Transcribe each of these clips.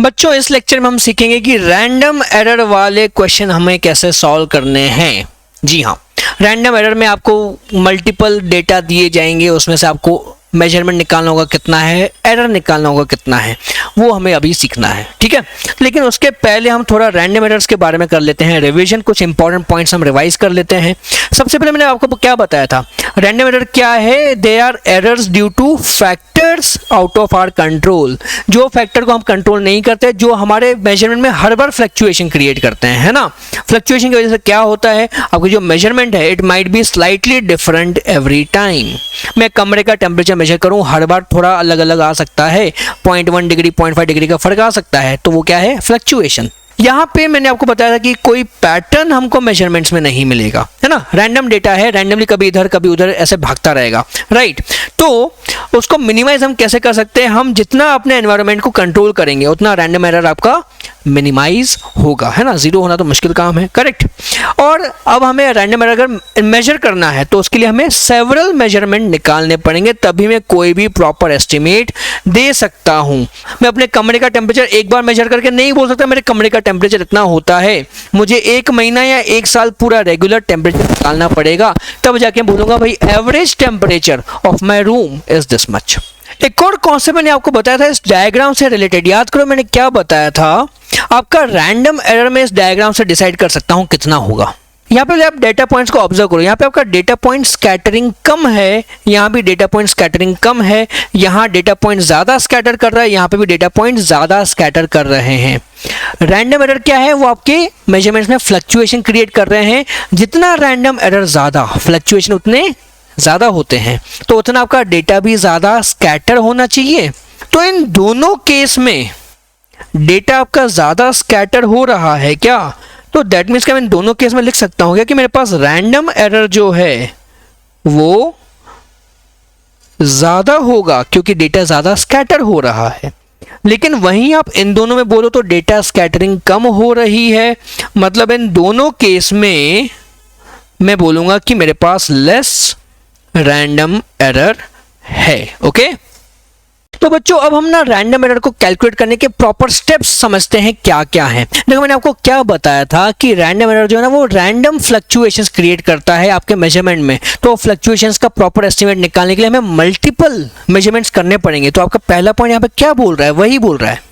बच्चों इस लेक्चर में हम सीखेंगे कि रैंडम एरर वाले क्वेश्चन हमें कैसे सॉल्व करने हैं। जी हाँ, रैंडम एरर में आपको मल्टीपल डेटा दिए जाएंगे, उसमें से आपको मेजरमेंट निकालना होगा कितना है, एरर निकालना होगा कितना है, वो हमें अभी सीखना है। ठीक है, लेकिन उसके पहले हम थोड़ा रैंडम एरर्स के बारे में कर लेते हैं रिवीजन। कुछ इंपॉर्टेंट पॉइंट्स हम रिवाइज कर लेते हैं। सबसे पहले मैंने आपको क्या बताया था, रैंडम एरर क्या है? They are errors due to factors out of our control. जो फैक्टर को हम कंट्रोल नहीं करते, जो हमारे मेजरमेंट में हर बार फ्लक्चुएशन क्रिएट करते हैं, है ना। फ्लक्चुएशन की वजह से क्या होता है, आपकी जो मेजरमेंट है it might be slightly different every time. मैं कमरे का टेम्परेचर मेजर करूं, हर बार थोड़ा अलग अलग आ सकता है, 0.1 डिग्री 0.5 डिग्री का फर्क आ सकता है, तो वो क्या है? फ्लक्चुएशन। यहाँ पे मैंने आपको बताया था कि कोई पैटर्न हमको मेजरमेंट्स में नहीं मिलेगा, है ना। रैंडम डेटा है, रैंडमली कभी इधर कभी उधर ऐसे भागता रहेगा, राइट। तो उसको मिनिमाइज हम कैसे कर सकते हैं? हम जितना अपने एनवायरनमेंट को कंट्रोल करेंगे उतना रैंडम एरर आपका मिनिमाइज होगा, है ना। जीरो होना तो मुश्किल काम है, करेक्ट। और अब हमें रैंडम एरर अगर मेजर करना है तो उसके लिए हमें सेवरल मेजरमेंट निकालने पड़ेंगे, तभी मैं कोई भी प्रॉपर एस्टिमेट दे सकता हूं। मैं अपने कमरे का टेम्परेचर एक बार मेजर करके नहीं बोल सकता मेरे कमरे का टेम्परेचर इतना होता है। मुझे 1 महीना या 1 साल पूरा रेगुलर टेम्परेचर निकालना पड़ेगा, तब जाके बोलूंगा भाई average temperature of my room is this much. एक और कॉन्सेप्ट मैंने आपको बताया था इस डायग्राम से रिलेटेड, याद करो मैंने क्या बताया था। आपका रैंडम एरर में इस डायग्राम से डिसाइड कर सकता हूं कितना होगा। यहाँ पे आप डेटा पॉइंट्स को ऑब्जर्व करो, यहाँ पे आपका डेटा पॉइंट स्कैटरिंग कम है, यहाँ भी डेटा पॉइंट स्कैटरिंग कम है, यहाँ डेटा पॉइंट ज्यादा स्कैटर कर रहा है, यहाँ पे भी डेटा पॉइंट ज्यादा स्कैटर कर रहे हैं। रैंडम एरर क्या है? वो आपके मेजरमेंट्स में फ्लक्चुएशन क्रिएट कर रहे हैं। जितना रैंडम एरर ज्यादा, फ्लक्चुएशन उतने ज्यादा होते हैं, तो उतना आपका डेटा भी ज्यादा स्कैटर होना चाहिए। तो इन दोनों केस में डेटा आपका ज्यादा स्कैटर हो रहा है क्या? तो दैट मीन्स मैं इन दोनों केस में लिख सकता हूं क्या कि मेरे पास रैंडम एरर जो है वो ज्यादा होगा क्योंकि डेटा ज्यादा स्कैटर हो रहा है। लेकिन वहीं आप इन दोनों में बोलो तो डेटा स्कैटरिंग कम हो रही है, मतलब इन दोनों केस में मैं बोलूंगा कि मेरे पास लेस रैंडम एरर है। ओके, तो बच्चों अब हम ना रैंडम एरर को कैलकुलेट करने के प्रॉपर स्टेप्स समझते हैं क्या क्या है। देखो मैंने आपको क्या बताया था कि रैंडम एरर जो है ना वो रैंडम फ्लक्चुएशंस क्रिएट करता है आपके मेजरमेंट में। तो फ्लक्चुएशंस का प्रॉपर एस्टिमेट निकालने के लिए हमें मल्टीपल मेजरमेंट्स करने पड़ेंगे। तो आपका पहला पॉइंट यहाँ पे क्या बोल रहा है? वही बोल रहा है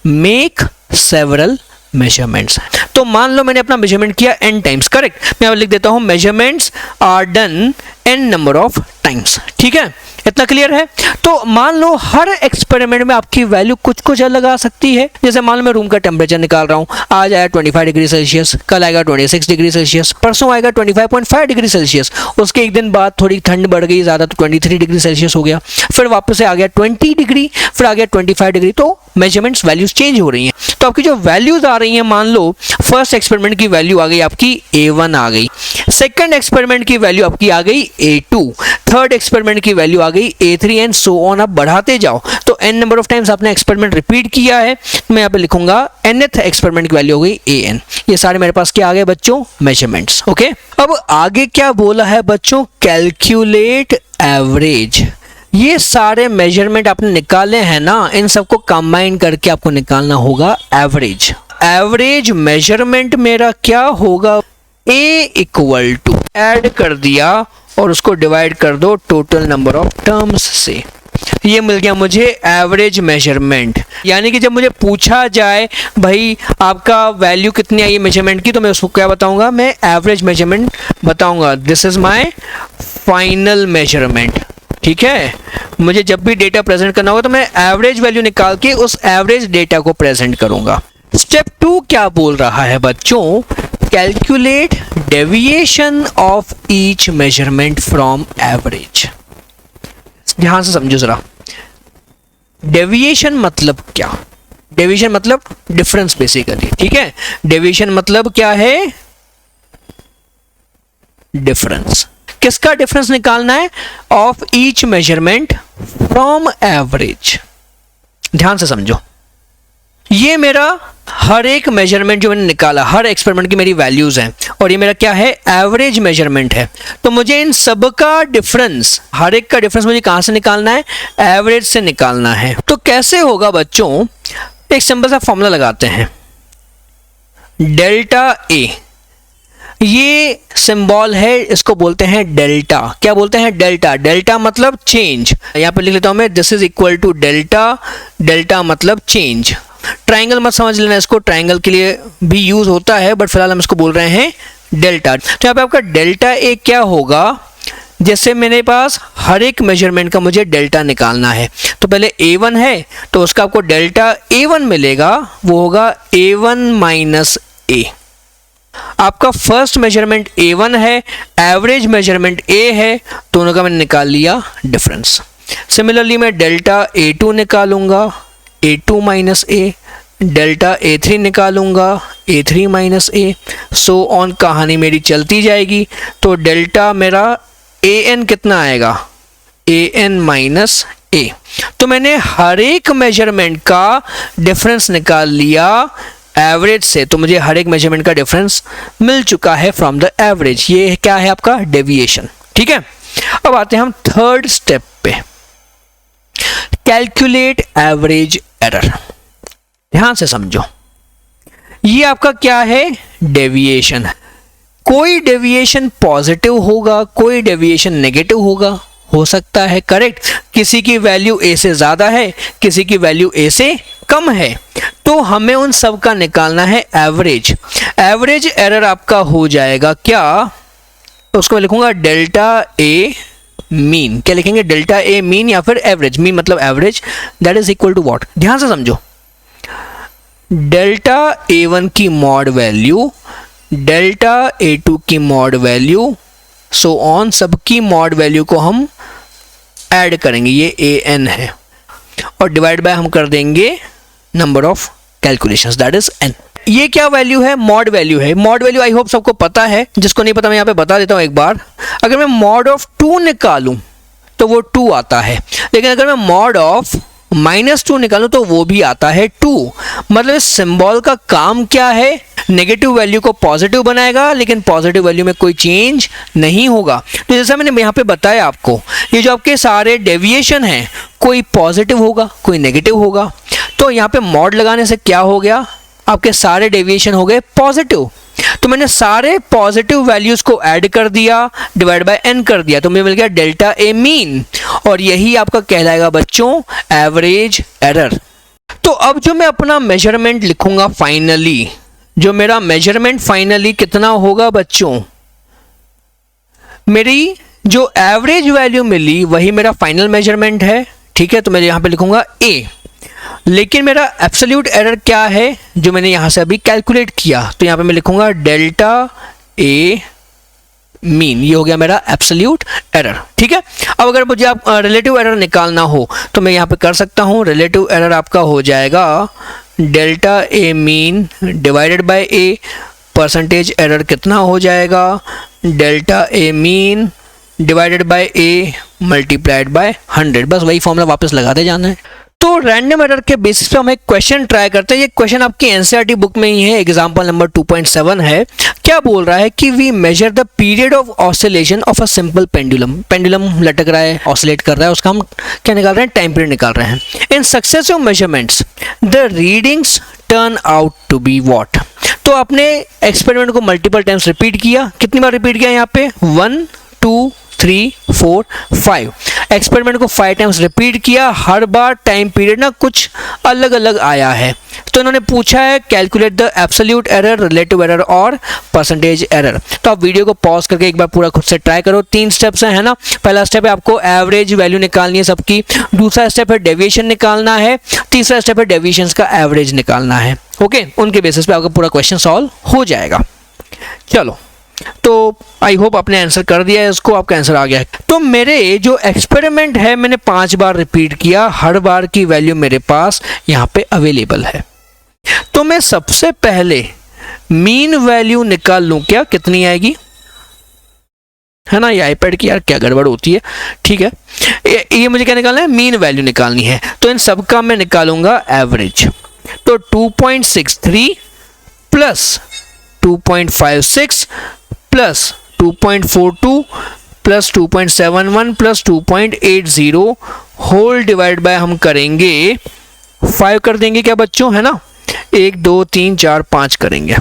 मेक सेवरल मेजरमेंट्स। तो मान लो मैंने अपना मेजरमेंट किया n टाइम्स, करेक्ट। मैं अब लिख देता हूं measurements are done n number of times. ठीक है, इतना क्लियर है। तो मान लो हर एक्सपेरिमेंट में आपकी वैल्यू कुछ कुछ अलग आ सकती है। जैसे मान लो मैं रूम का टेम्परेचर निकाल रहा हूँ, आज आया 25 डिग्री सेल्सियस, कल आएगा 26 डिग्री सेल्सियस, परसों आएगा 25.5 डिग्री सेल्सियस, उसके एक दिन बाद थोड़ी ठंड बढ़ गई ज़्यादा तो 23 डिग्री सेल्सियस हो गया, फिर वापस से आ गया 20 डिग्री, फिर आ गया 25 डिग्री। तो मेजरमेंट्स वैल्यूज चेंज हो रही हैं। तो आपकी जो वैल्यूज आ रही हैं, मान लो फर्स्ट एक्सपेरिमेंट की वैल्यू आ गई आपकी A1 आ गई, सेकंड एक्सपेरिमेंट की वैल्यू आपकी आ गई A2, थर्ड एक्सपेरिमेंट की वैल्यू आ गई A3 एंड सो ऑन। आप बढ़ाते जाओ तो n नंबर ऑफ टाइम्स आपने एक्सपेरिमेंट रिपीट किया है। मैं यहाँ पे लिखूंगा nth एक्सपेरिमेंट की वैल्यू हो गई AN। ये सारे मेरे पास क्या आ गए बच्चों? मेजरमेंट्स। ओके, अब आगे क्या बोला है बच्चों? Calculate average. ये सारे मेजरमेंट आपने निकाले हैं ना, इन सबको कंबाइन करके आपको निकालना होगा एवरेज। एवरेज मेजरमेंट मेरा क्या होगा? A इक्वल टू ऐड कर दिया और उसको डिवाइड कर दो टोटल नंबर ऑफ टर्म्स से। ये मिल गया मुझे एवरेज मेजरमेंट। यानी कि जब मुझे पूछा जाए भाई आपका वैल्यू कितनी आई मेजरमेंट की, तो मैं उसको क्या बताऊंगा? मैं एवरेज मेजरमेंट बताऊंगा। This is my final measurement. ठीक है, मुझे जब भी डेटा प्रेजेंट करना होगा तो मैं एवरेज वैल्यू निकाल के उस एवरेज डेटा को प्रेजेंट करूंगा। स्टेप 2 क्या बोल रहा है बच्चों? Calculate deviation of each measurement from average. ध्यान से समझो जरा, डेविएशन मतलब क्या? डेविएशन मतलब डिफरेंस बेसिकली। ठीक है, डेविएशन मतलब क्या है? डिफरेंस। किसका डिफरेंस निकालना है? Of each measurement from average. ध्यान से समझो, ये मेरा हर एक मेजरमेंट जो मैंने निकाला, हर एक्सपेरिमेंट की मेरी वैल्यूज हैं और ये मेरा क्या है? एवरेज मेजरमेंट है। तो मुझे इन सब का डिफरेंस, हर एक का डिफरेंस मुझे कहां से निकालना है? एवरेज से निकालना है। तो कैसे होगा बच्चों? एक सिंपल सा फॉर्मूला लगाते हैं, डेल्टा ए, ये सिंबल है, इसको बोलते हैं डेल्टा। क्या बोलते हैं? डेल्टा। डेल्टा मतलब चेंज। यहाँ पे लिख लेता हूं मैं, this is equal to delta. Delta मतलब चेंज। ट्राइंगल मत समझ लेना इसको, ट्राइंगल के लिए भी यूज होता है, बट फिलहाल हम इसको बोल रहे हैं डेल्टा। तो यहाँ पे आपका डेल्टा ए क्या होगा, जैसे मेरे पास हर एक मेजरमेंट का मुझे डेल्टा निकालना है, तो पहले A1 है तो उसका आपको डेल्टा A1 मिलेगा, वो होगा A1 माइनस A। आपका फर्स्ट मेजरमेंट A1 है, एवरेज मेजरमेंट A है, दोनों का मैंने निकाल लिया डिफरेंस। सिमिलरली मैं डेल्टा A2 निकालूंगा, A2 minus A, delta A3 निकालूंगा, A3 minus A, so on कहानी मेरी चलती जाएगी। तो डेल्टा मेरा AN कितना आएगा, AN माइनस A। तो मैंने हर एक मेजरमेंट का डिफरेंस निकाल लिया एवरेज से, तो मुझे हर एक मेजरमेंट का डिफरेंस मिल चुका है फ्रॉम द एवरेज। ये क्या है आपका डेविएशन, ठीक है। अब आते हैं हम थर्ड स्टेप पे, कैलकुलेट एवरेज एरर। ध्यान से समझो, ये आपका क्या है, डेविएशन। कोई डेविएशन पॉजिटिव होगा, कोई डेविएशन नेगेटिव होगा, हो सकता है करेक्ट, किसी की वैल्यू A से ज़्यादा है, किसी की वैल्यू A से कम है, तो हमें उन सब का निकालना है एवरेज। एवरेज एरर आपका हो जाएगा क्या, उसको मैं लिखूंगा डेल्टा A मीन। क्या लिखेंगे, डेल्टा A मीन या फिर एवरेज। मीन मतलब average, that is equal to what, ध्यान से समझो, डेल्टा A1 की मॉड वैल्यू, डेल्टा A2 की मॉड वैल्यू, सो ऑन सबकी मॉड वैल्यू को हम ऐड करेंगे, ये AN है, और डिवाइड बाय हम कर देंगे number of calculations, that is N। ये क्या वैल्यू है, मॉड वैल्यू है। मॉड वैल्यू आई होप सबको पता है, जिसको नहीं पता मैं यहाँ पे बता देता हूँ एक बार। अगर मैं मॉड ऑफ 2 निकालूं तो वो 2 आता है, लेकिन अगर मैं मॉड ऑफ -2 निकालूं तो वो भी आता है 2। मतलब इस सिंबल का काम क्या है, नेगेटिव वैल्यू को पॉजिटिव बनाएगा, लेकिन पॉजिटिव वैल्यू में कोई चेंज नहीं होगा। तो जैसा मैंने यहाँ पे बताया आपको, ये जो आपके सारे डेविएशन हैं, कोई पॉजिटिव होगा, कोई नेगेटिव होगा। तो यहाँ पे मॉड लगाने से क्या हो गया, आपके सारे डेविएशन हो गए पॉजिटिव। तो मैंने सारे पॉजिटिव वैल्यूज को ऐड कर दिया, डिवाइड बाय n कर दिया, तो मुझे मिल गया डेल्टा A मीन, और यही आपका कहलाएगा बच्चों एवरेज एरर। तो अब जो मैं अपना मेजरमेंट लिखूंगा फाइनली, जो मेरा मेजरमेंट फाइनली कितना होगा बच्चों, मेरी जो एवरेज वैल्यू मिली वही मेरा फाइनल मेजरमेंट है, ठीक है। तो मैं यहाँ पे लिखूंगा A, लेकिन मेरा एब्सोल्यूट एरर क्या है जो मैंने यहाँ से अभी कैलकुलेट किया, तो यहाँ पे मैं लिखूंगा डेल्टा A मीन, ये हो गया मेरा एब्सोल्यूट एरर, ठीक है। अब अगर मुझे आप रिलेटिव एरर निकालना हो तो मैं यहाँ पे कर सकता हूँ। रिलेटिव एरर आपका हो जाएगा delta A mean divided by A, percentage error कितना हो जाएगा, delta A mean divided by A multiplied by 100। बस वही फॉर्मूला वापस लगाते जाना है। तो रैंडम एरर के बेसिस पे हम एक क्वेश्चन ट्राई करते हैं। ये क्वेश्चन आपकी एनसीईआरटी बुक में ही है, एग्जांपल नंबर 2.7 है। क्या बोल रहा है कि we measure the period of oscillation of a simple pendulum. Pendulum लटक रहा है, ऑसिलेट कर रहा है, उसका हम क्या निकाल रहे हैं, टाइम पीरियड निकाल रहे हैं। In successive measurements the readings turn out to be what. तो आपने एक्सपेरिमेंट को मल्टीपल टाइम्स रिपीट किया, कितनी बार रिपीट किया यहाँ पे, 1 2 3 4 5। एक्सपेरिमेंट को 5 टाइम्स रिपीट किया, हर बार टाइम पीरियड ना कुछ अलग अलग आया है। तो इन्होंने पूछा है calculate the absolute error, relative error और परसेंटेज एरर। तो आप वीडियो को पॉज करके एक बार पूरा खुद से ट्राई करो। 3 स्टेप्स हैं, है ना। पहला स्टेप है आपको एवरेज वैल्यू निकालनी है सबकी, दूसरा स्टेप है डेविएशन निकालना है, तीसरा स्टेप है डेविएशंस का एवरेज निकालना है। ओके, उनके बेसिस पे आपका पूरा क्वेश्चन सॉल्व हो जाएगा। चलो, तो आई होप आपने आंसर कर दिया है इसको, आपका आंसर आ गया है। तो मेरे जो एक्सपेरिमेंट है मैंने 5 बार रिपीट किया, हर बार की वैल्यू मेरे पास यहाँ पे अवेलेबल है। तो मैं सबसे पहले मीन वैल्यू निकाल लूं क्या, कितनी आएगी, है ना। ये आईपैड की यार क्या गड़बड़ होती है, ठीक है। ये मुझे क्या निकालना है, मीन वैल्यू निकालनी है। तो इन सब का मैं निकालूंगा एवरेज। तो 2.63 plus 2.56 plus 2.42 plus 2.71 plus 2.80 whole divide by हम करेंगे 5 कर देंगे क्या बच्चों, है ना, 1 2 3 4 5 करेंगे।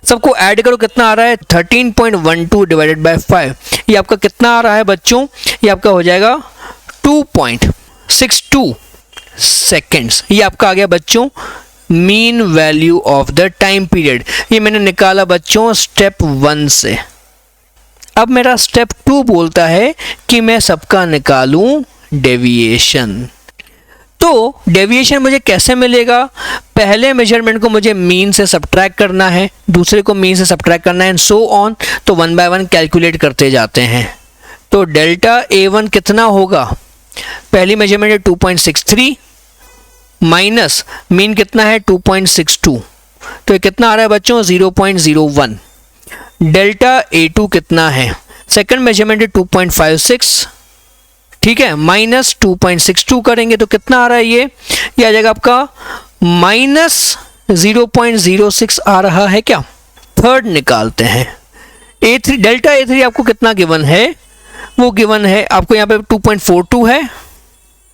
सबको ऐड करो, कितना आ रहा है 13.12 डिवाइडेड बाय 5, ये आपका कितना आ रहा है बच्चों, ये आपका हो जाएगा 2.62 सेकेंड्स। ये आपका आ गया बच्चों mean value of the time period. ये मैंने निकाला बच्चों स्टेप 1 से। अब मेरा स्टेप 2 बोलता है कि मैं सबका निकालूं डेविएशन। तो डेविएशन मुझे कैसे मिलेगा, पहले मेजरमेंट को मुझे मीन से सब्ट्रैक्ट करना है, दूसरे को मीन से सब्ट्रैक्ट करना है, एंड सो ऑन। तो 1 बाय 1 कैलकुलेट करते जाते हैं। तो डेल्टा A1 कितना होगा, पहली मेजरमेंट है 2.63 माइनस मीन कितना है 2.62, तो ये कितना आ रहा है बच्चों 0.01। डेल्टा A2 कितना है, सेकंड मेजरमेंट है 2.56, ठीक है, माइनस 2.62 करेंगे तो कितना आ रहा है, ये आ जाएगा आपका माइनस 0.06 आ रहा है क्या। थर्ड निकालते हैं A3, डेल्टा A3 आपको कितना गिवन है, वो गिवन है आपको यहाँ पे 2.42 है,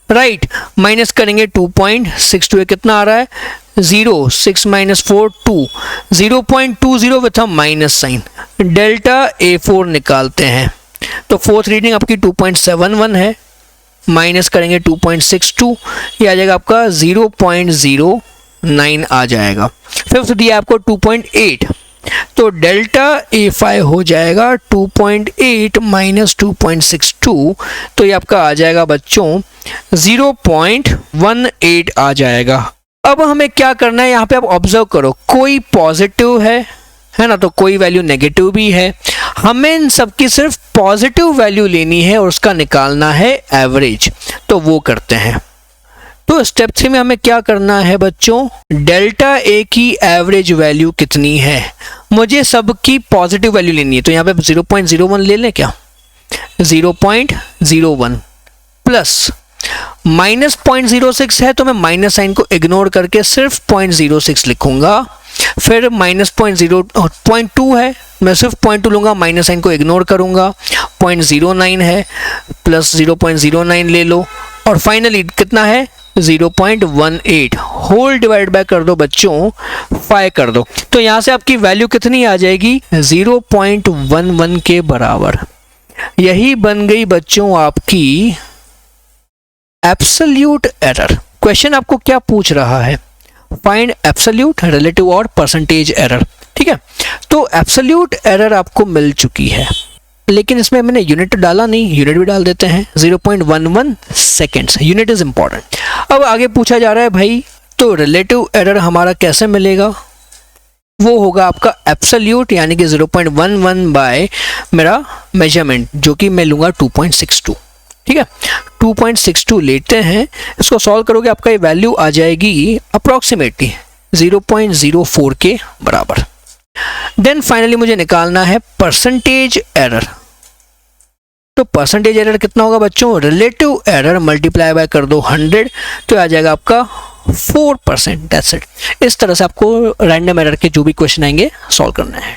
राइट, माइनस करेंगे 2.62, कितना आ रहा है 0, 6 minus 4 2, 0.20 with a minus sign. Delta A4 निकालते हैं, तो फोर्थ रीडिंग आपकी 2.71 है, माइनस करेंगे 2.62, ये आ जाएगा आपका 0.09 आ जाएगा। फिफ्थ दिया आपको 2.8, तो डेल्टा A5 हो जाएगा 2.8 माइनस 2.62, तो ये आपका आ जाएगा बच्चों 0.18 आ जाएगा। अब हमें क्या करना है, यहाँ पे आप ऑब्जर्व करो, कोई पॉजिटिव है ना, तो कोई वैल्यू नेगेटिव भी है। हमें इन सबकी सिर्फ पॉजिटिव वैल्यू लेनी है और उसका निकालना है एवरेज, तो वो करते हैं। तो स्टेप 3 में हमें क्या करना है बच्चों, डेल्टा A की एवरेज वैल्यू कितनी है, मुझे सबकी पॉजिटिव वैल्यू लेनी है, तो यहाँ पे 0.01 ले लें क्या, 0.01 प्लस माइनस 0.06 है, तो मैं माइनस साइन को इग्नोर करके सिर्फ 0.06 लिखूंगा। फिर माइनस 0.2 है, मैं सिर्फ 0.2 लूंगा, माइनस साइन को इग्नोर करूंगा। 0.09 है, प्लस 0.09 ले लो, और फाइनली कितना है 0.18, होल डिवाइड बाय कर दो बच्चों 5 कर दो, तो यहां से आपकी वैल्यू कितनी आ जाएगी 0.11 के बराबर। यही बन गई बच्चों आपकी एब्सोल्यूट एरर। क्वेश्चन आपको क्या पूछ रहा है, फाइंड एब्सोल्यूट, रिलेटिव और परसेंटेज एरर, ठीक है। तो एब्सोल्यूट एरर आपको मिल चुकी है, लेकिन इसमें मैंने यूनिट डाला नहीं, यूनिट भी डाल देते हैं 0.11 सेकेंड्स, यूनिट इज इंपॉर्टेंट। अब आगे पूछा जा रहा है भाई, तो रिलेटिव एरर हमारा कैसे मिलेगा, वो होगा आपका एब्सोल्यूट यानी कि 0.11 बाय मेरा मेजरमेंट, जो कि मैं लूंगा 2.62, ठीक है। 2.62 लेते हैं, इसको सॉल्व करोगे आपका ये वैल्यू आ जाएगी अप्रॉक्सीमेटली 0.04 के बराबर। देन फाइनली मुझे निकालना है परसेंटेज एरर। तो परसेंटेज एरर कितना होगा बच्चों, रिलेटिव एरर मल्टीप्लाई बाय कर दो 100, तो आ जाएगा आपका 4%। That's it. इस तरह से आपको रैंडम एरर के जो भी क्वेश्चन आएंगे सॉल्व करना है।